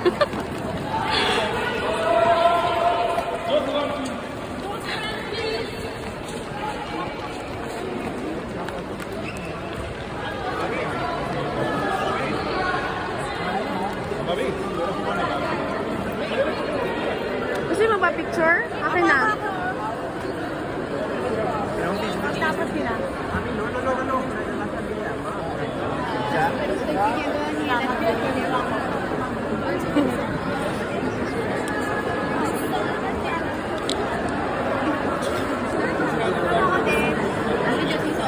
Gusto mo magpa-picture? Akin na. Dapat sila. No.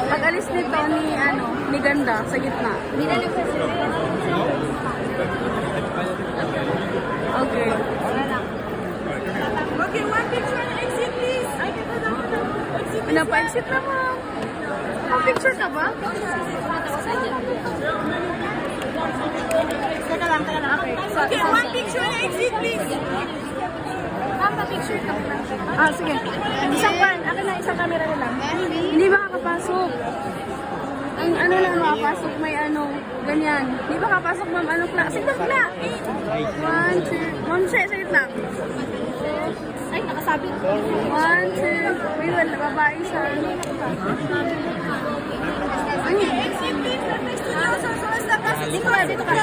Pag alis nito ni Ganda sa gitna. Okay. Okay, one picture and exit, please. Pinapa-exit na ba? Pa-picture ka ba? Teka lang. Okay, one picture and exit, please. Pa-picture ka ba? Ah, sige. Isang isang camera na lang. Hindi makakapasok. Ang lang makapasok, may ganyan. Hindi makapasok, ma'am, klase. Sige na. 1, 2, ma'am, sige lang. Ay, nakasabit. 1, 2, may wala, babae siya. Exit, please. Dito ka.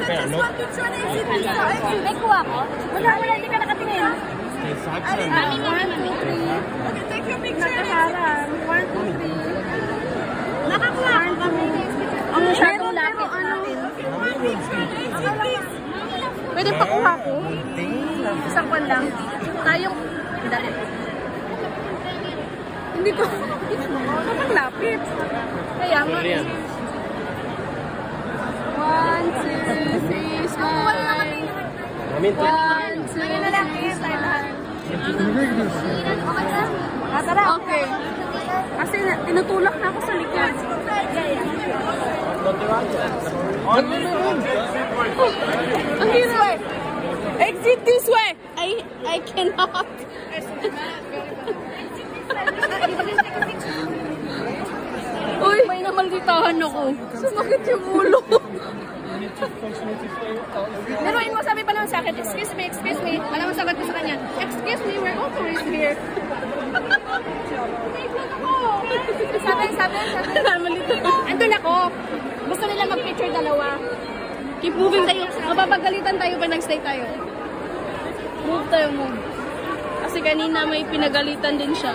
Just one picture and exit, please. May kuha ko? Wala, hindi ka nakatingin. 1, 2, 3. Okay, take your picture and exit. 1, 2, 3. Nakakuha ko kami. Ang masyadong lapit natin. Pwede pa kuha ko? Isang kwan lang. Tayong, dali. Hindi ko, kapag lapit. Kaya nga. 1, 2, 3, smile. 1, 2, 3, smile. Okay. Kasi tinutulak na ako sa likod. Ang hirap. Exit this way. I cannot. Uy, may namalditahan ako. Sumakit yung ulo. Laruin mo, sabi pa naman sa akin, excuse me. Alam mo, sagot ko sa kanya, excuse me, we're all tourists here. Sabi. Andun ako. Gusto nila mag-picture dalawa. Keep moving tayo. Mapapagalitan tayo pag nag-stay tayo. Move. Kasi kanina may pinagalitan din siya.